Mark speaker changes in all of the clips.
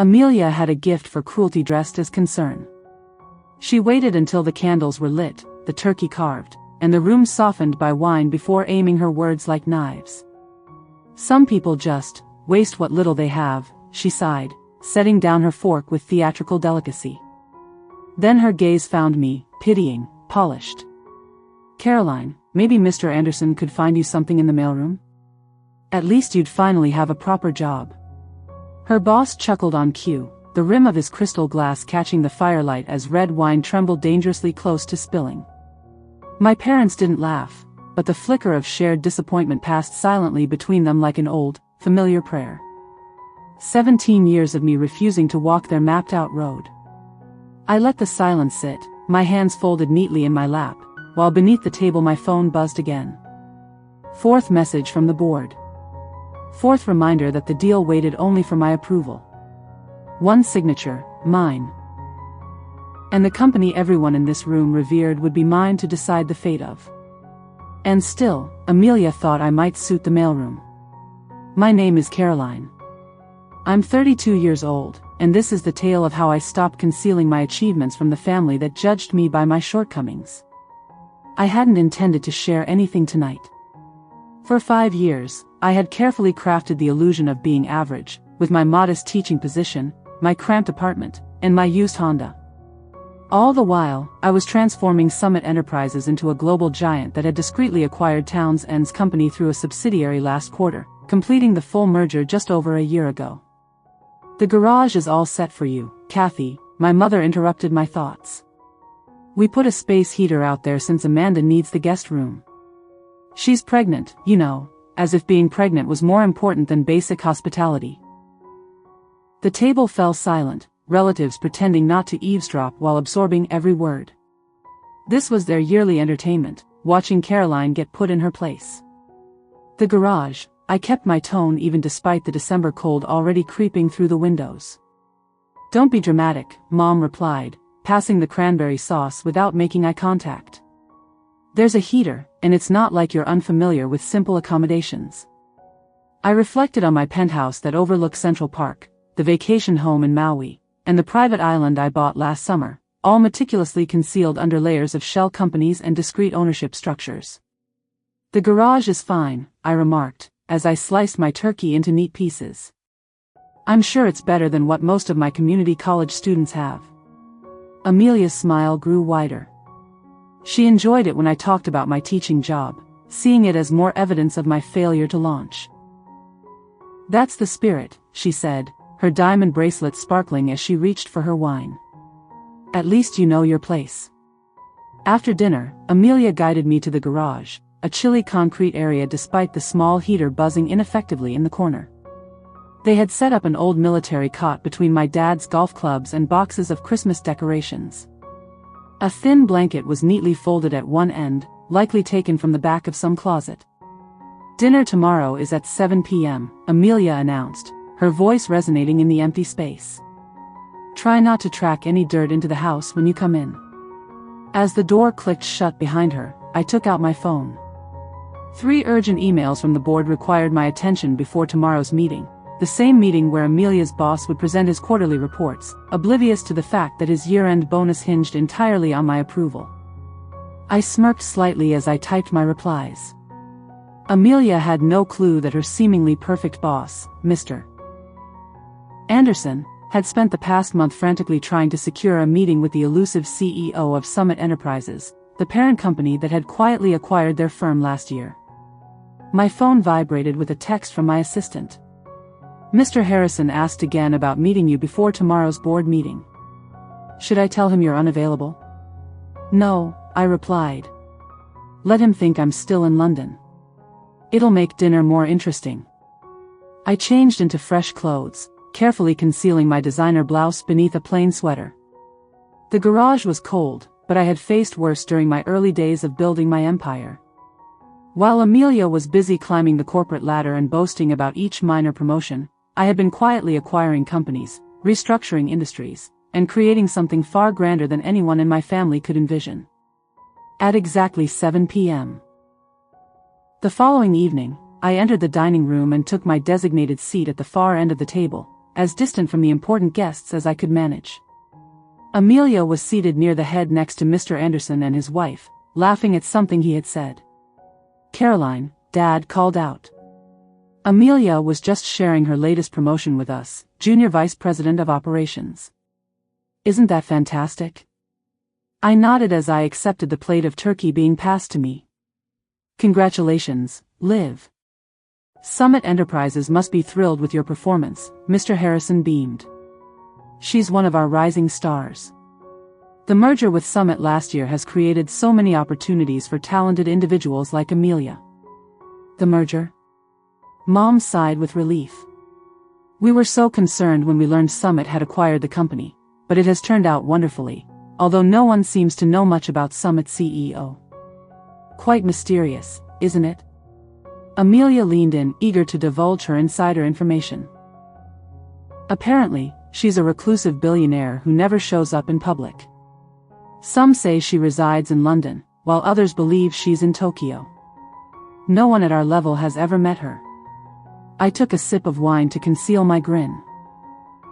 Speaker 1: Amelia had a gift for cruelty dressed as concern. She waited until the candles were lit, the turkey carved, and the room softened by wine before aiming her words like knives. "Some people just waste what little they have," she sighed, setting down her fork with theatrical delicacy. Then her gaze found me, pitying, polished. "Caroline, maybe Mr. Anderson could find you something in the mailroom? At least you'd finally have a proper job." Her boss chuckled on cue, the rim of his crystal glass catching the firelight as red wine trembled dangerously close to spilling. My parents didn't laugh, but the flicker of shared disappointment passed silently between them like an old, familiar prayer. 17 years of me refusing to walk their mapped-out road. I let the silence sit, my hands folded neatly in my lap, while beneath the table my phone buzzed again. Fourth message from the board. Fourth reminder that the deal waited only for my approval. One signature, mine. And the company everyone in this room revered would be mine to decide the fate of. And still, Amelia thought I might suit the mailroom. My name is Caroline. I'm 32 years old, and this is the tale of how I stopped concealing my achievements from the family that judged me by my shortcomings. I hadn't intended to share anything tonight. For 5 years, I had carefully crafted the illusion of being average, with my modest teaching position, my cramped apartment, and my used Honda. All the while, I was transforming Summit Enterprises into a global giant that had discreetly acquired Townsend's company through a subsidiary last quarter, completing the full merger just over a year ago. "The garage is all set for you, Kathy," my mother interrupted my thoughts. "We put a space heater out there since Amanda needs the guest room. She's pregnant, you know, as if being pregnant was more important than basic hospitality." The table fell silent, relatives pretending not to eavesdrop while absorbing every word. This was their yearly entertainment, watching Caroline get put in her place. "The garage," I kept my tone even despite the December cold already creeping through the windows. "Don't be dramatic," Mom replied, passing the cranberry sauce without making eye contact. "There's a heater, and it's not like you're unfamiliar with simple accommodations." I reflected on my penthouse that overlooks Central Park, the vacation home in Maui, and the private island I bought last summer, all meticulously concealed under layers of shell companies and discrete ownership structures. "The garage is fine," I remarked, as I sliced my turkey into neat pieces. "I'm sure it's better than what most of my community college students have." Amelia's smile grew wider. She enjoyed it when I talked about my teaching job, seeing it as more evidence of my failure to launch. "That's the spirit," she said, her diamond bracelet sparkling as she reached for her wine. "At least you know your place." After dinner, Amelia guided me to the garage, a chilly concrete area despite the small heater buzzing ineffectively in the corner. They had set up an old military cot between my dad's golf clubs and boxes of Christmas decorations. A thin blanket was neatly folded at one end, likely taken from the back of some closet. "Dinner tomorrow is at 7 p.m., Amelia announced, her voice resonating in the empty space. "Try not to track any dirt into the house when you come in." As the door clicked shut behind her, I took out my phone. 3 urgent emails from the board required my attention before tomorrow's meeting, the same meeting where Amelia's boss would present his quarterly reports, oblivious to the fact that his year-end bonus hinged entirely on my approval. I smirked slightly as I typed my replies. Amelia had no clue that her seemingly perfect boss, Mr. Anderson, had spent the past month frantically trying to secure a meeting with the elusive CEO of Summit Enterprises, the parent company that had quietly acquired their firm last year. My phone vibrated with a text from my assistant. "Mr. Harrison asked again about meeting you before tomorrow's board meeting. Should I tell him you're unavailable?" "No," I replied. "Let him think I'm still in London. It'll make dinner more interesting." I changed into fresh clothes, carefully concealing my designer blouse beneath a plain sweater. The garage was cold, but I had faced worse during my early days of building my empire. While Amelia was busy climbing the corporate ladder and boasting about each minor promotion, I had been quietly acquiring companies, restructuring industries, and creating something far grander than anyone in my family could envision. At exactly 7 p.m. the following evening, I entered the dining room and took my designated seat at the far end of the table, as distant from the important guests as I could manage. Amelia was seated near the head next to Mr. Anderson and his wife, laughing at something he had said. "Caroline," Dad called out. Amelia was just sharing her latest promotion with us, Junior Vice President of Operations. "Isn't that fantastic?" I nodded as I accepted the plate of turkey being passed to me. "Congratulations, Liv. Summit Enterprises must be thrilled with your performance," Mr. Harrison beamed. "She's one of our rising stars. The merger with Summit last year has created so many opportunities for talented individuals like Amelia." "The merger?" Mom sighed with relief. "We were so concerned when we learned Summit had acquired the company, but it has turned out wonderfully, although no one seems to know much about Summit's CEO. Quite mysterious, isn't it?" Amelia leaned in, eager to divulge her insider information. "Apparently, she's a reclusive billionaire who never shows up in public. Some say she resides in London, while others believe she's in Tokyo. No one at our level has ever met her." I took a sip of wine to conceal my grin.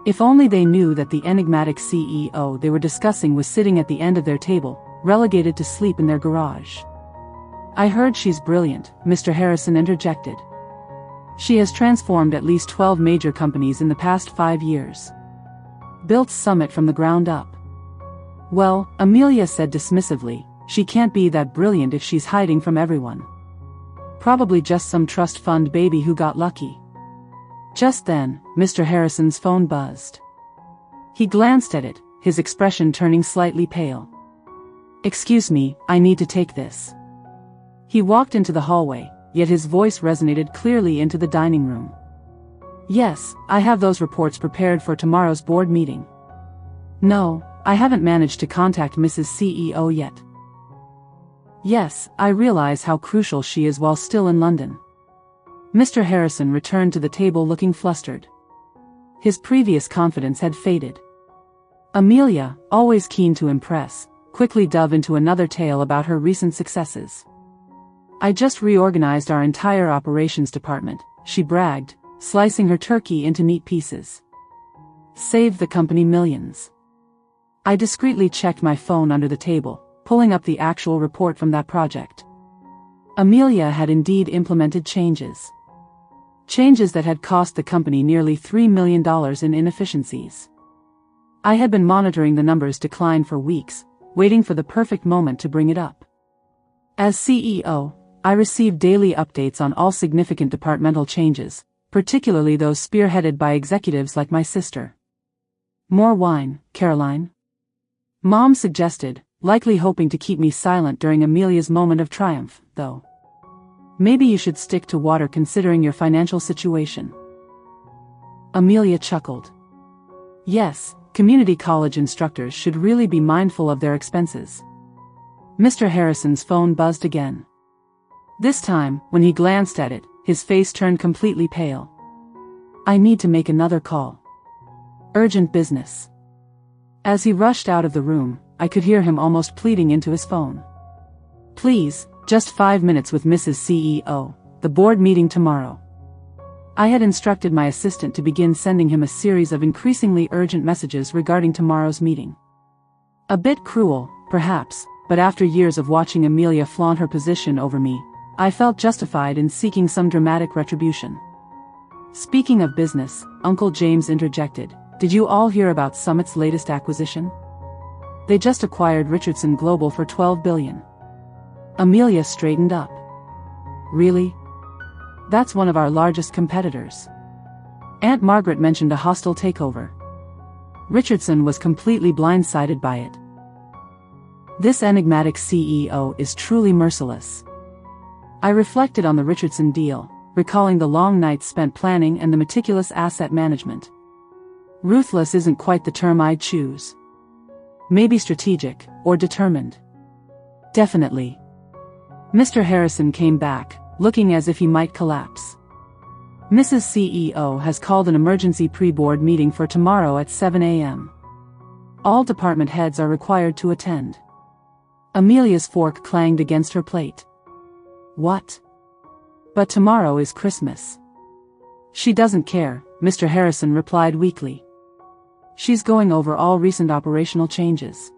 Speaker 1: If only they knew that the enigmatic CEO they were discussing was sitting at the end of their table, relegated to sleep in their garage. "I heard she's brilliant," Mr. Harrison interjected. "She has transformed at least 12 major companies in the past 5 years. Built Summit from the ground up." "Well," Amelia said dismissively, "she can't be that brilliant if she's hiding from everyone. Probably just some trust fund baby who got lucky." Just then, Mr. Harrison's phone buzzed. He glanced at it, his expression turning slightly pale. "Excuse me, I need to take this." He walked into the hallway, yet his voice resonated clearly into the dining room. "Yes, I have those reports prepared for tomorrow's board meeting. No, I haven't managed to contact Mrs. CEO yet. Yes, I realize how crucial she is while still in London." Mr. Harrison returned to the table looking flustered. His previous confidence had faded. Amelia, always keen to impress, quickly dove into another tale about her recent successes. "I just reorganized our entire operations department," she bragged, slicing her turkey into neat pieces. "Saved the company millions." I discreetly checked my phone under the table, pulling up the actual report from that project. Amelia had indeed implemented changes. Changes that had cost the company nearly $3 million in inefficiencies. I had been monitoring the numbers decline for weeks, waiting for the perfect moment to bring it up. As CEO, I received daily updates on all significant departmental changes, particularly those spearheaded by executives like my sister. "More wine, Caroline?" Mom suggested, likely hoping to keep me silent during Amelia's moment of triumph, though. "Maybe you should stick to water considering your financial situation." Amelia chuckled. "Yes, community college instructors should really be mindful of their expenses." Mr. Harrison's phone buzzed again. This time, when he glanced at it, his face turned completely pale. "I need to make another call. Urgent business." As he rushed out of the room, I could hear him almost pleading into his phone. "Please, just 5 minutes with Mrs. CEO, the board meeting tomorrow." I had instructed my assistant to begin sending him a series of increasingly urgent messages regarding tomorrow's meeting. A bit cruel, perhaps, but after years of watching Amelia flaunt her position over me, I felt justified in seeking some dramatic retribution. "Speaking of business," Uncle James interjected, "did you all hear about Summit's latest acquisition? They just acquired Richardson Global for $12 billion. Amelia straightened up. "Really? That's one of our largest competitors." Aunt Margaret mentioned a hostile takeover. Richardson was completely blindsided by it. This enigmatic CEO is truly merciless. I reflected on the Richardson deal, recalling the long nights spent planning and the meticulous asset management. Ruthless isn't quite the term I'd choose. Maybe strategic, or determined. Definitely. Mr. Harrison came back, looking as if he might collapse. "Mrs. CEO has called an emergency pre-board meeting for tomorrow at 7 a.m. All department heads are required to attend." Amelia's fork clanged against her plate. "What? But tomorrow is Christmas." She doesn't care, Mr. Harrison replied weakly. She's going over all recent operational changes.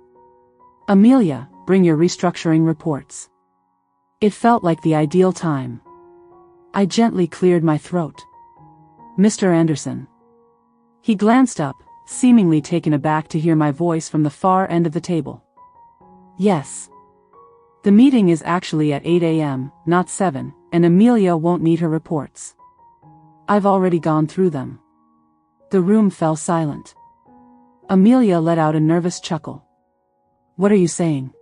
Speaker 1: Amelia, bring your restructuring reports. It felt like the ideal time. I gently cleared my throat. Mr. Anderson. He glanced up, seemingly taken aback to hear my voice from the far end of the table. Yes. The meeting is actually at 8 a.m., not 7, and Amelia won't need her reports. I've already gone through them. The room fell silent. Amelia let out a nervous chuckle. What are you saying?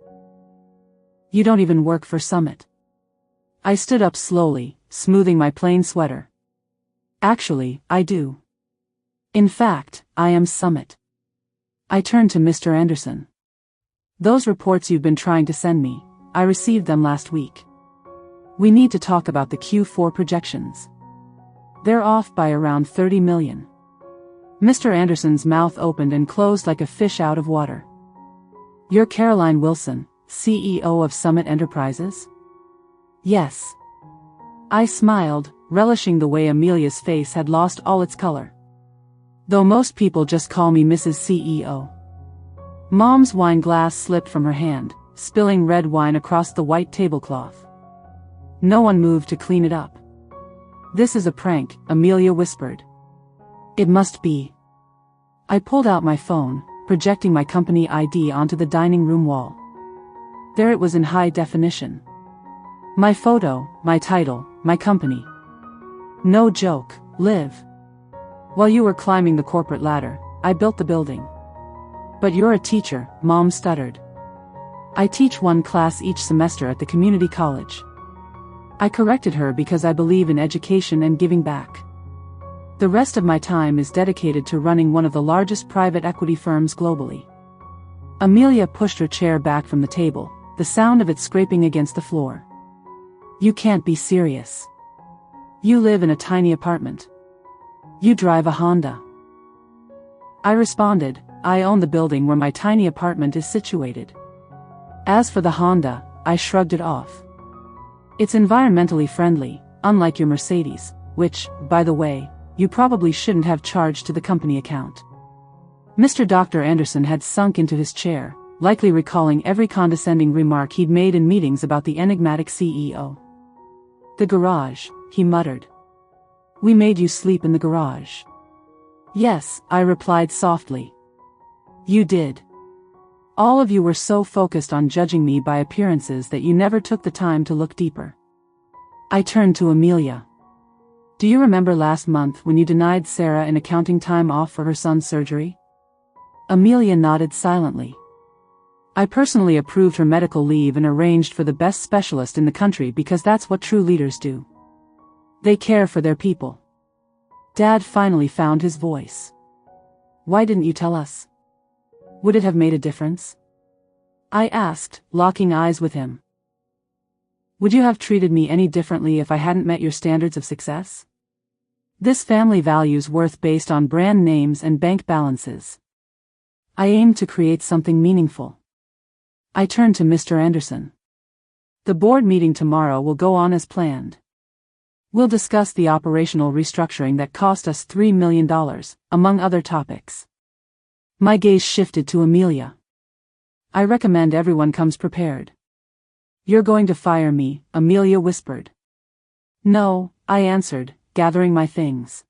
Speaker 1: You don't even work for Summit. I stood up slowly, smoothing my plain sweater. Actually, I do. In fact, I am Summit. I turned to Mr. Anderson. Those reports you've been trying to send me, I received them last week. We need to talk about the Q4 projections. They're off by around 30 million. Mr. Anderson's mouth opened and closed like a fish out of water. You're Caroline Wilson, CEO of Summit Enterprises? Yes. I smiled, relishing the way Amelia's face had lost all its color. Though most people just call me Mrs. CEO. Mom's wine glass slipped from her hand, spilling red wine across the white tablecloth. No one moved to clean it up. This is a prank, Amelia whispered. It must be. I pulled out my phone, projecting my company ID onto the dining room wall. There it was in high definition. My photo, my title, my company. No joke, Liv. While you were climbing the corporate ladder, I built the building. But you're a teacher, Mom stuttered. I teach one class each semester at the community college. I corrected her because I believe in education and giving back. The rest of my time is dedicated to running one of the largest private equity firms globally. Amelia pushed her chair back from the table, the sound of it scraping against the floor. You can't be serious. You live in a tiny apartment. You drive a Honda. I responded, I own the building where my tiny apartment is situated. As for the Honda, I shrugged it off. It's environmentally friendly, unlike your Mercedes, which, by the way, you probably shouldn't have charged to the company account. Mr. Dr. Anderson had sunk into his chair, likely recalling every condescending remark he'd made in meetings about the enigmatic CEO. The garage, he muttered. We made you sleep in the garage. Yes, I replied softly. You did. All of you were so focused on judging me by appearances that you never took the time to look deeper. I turned to Amelia. Do you remember last month when you denied Sarah an accounting time off for her son's surgery? Amelia nodded silently. I personally approved her medical leave and arranged for the best specialist in the country because that's what true leaders do. They care for their people. Dad finally found his voice. Why didn't you tell us? Would it have made a difference? I asked, locking eyes with him. Would you have treated me any differently if I hadn't met your standards of success? This family values worth based on brand names and bank balances. I aim to create something meaningful. I turned to Mr. Anderson. The board meeting tomorrow will go on as planned. We'll discuss the operational restructuring that cost us $3 million, among other topics. My gaze shifted to Amelia. I recommend everyone comes prepared. You're going to fire me, Amelia whispered. No, I answered, gathering my things.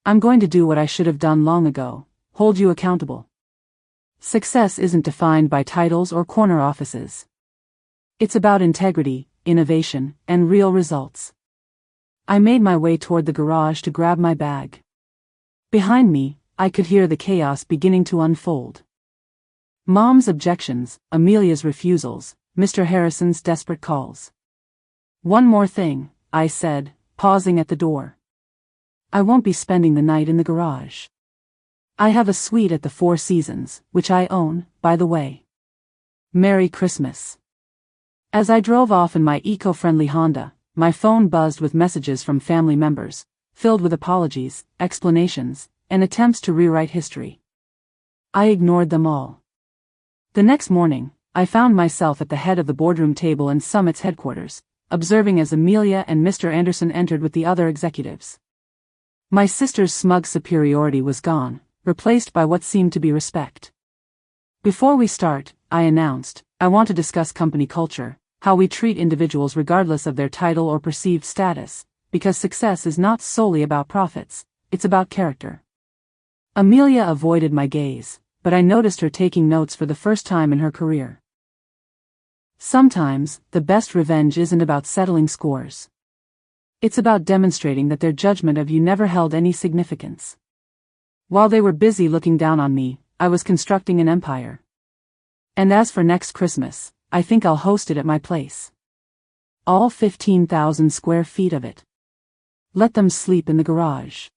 Speaker 1: I'm going to do what I should have done long ago, hold you accountable. Success isn't defined by titles or corner offices. It's about integrity, innovation, and real results. I made my way toward the garage to grab my bag. Behind me, I could hear the chaos beginning to unfold. Mom's objections, Amelia's refusals, Mr. Harrison's desperate calls. One more thing, I said, pausing at the door. I won't be spending the night in the garage. I have a suite at the Four Seasons, which I own, by the way. Merry Christmas. As I drove off in my eco-friendly Honda, my phone buzzed with messages from family members, filled with apologies, explanations, and attempts to rewrite history. I ignored them all. The next morning, I found myself at the head of the boardroom table in Summit's headquarters, observing as Amelia and Mr. Anderson entered with the other executives. My sister's smug superiority was gone, replaced by what seemed to be respect. Before we start, I announced, I want to discuss company culture, how we treat individuals regardless of their title or perceived status, because success is not solely about profits, it's about character. Amelia avoided my gaze, but I noticed her taking notes for the first time in her career. Sometimes, the best revenge isn't about settling scores. It's about demonstrating that their judgment of you never held any significance. While they were busy looking down on me, I was constructing an empire. And as for next Christmas, I think I'll host it at my place. All 15,000 square feet of it. Let them sleep in the garage.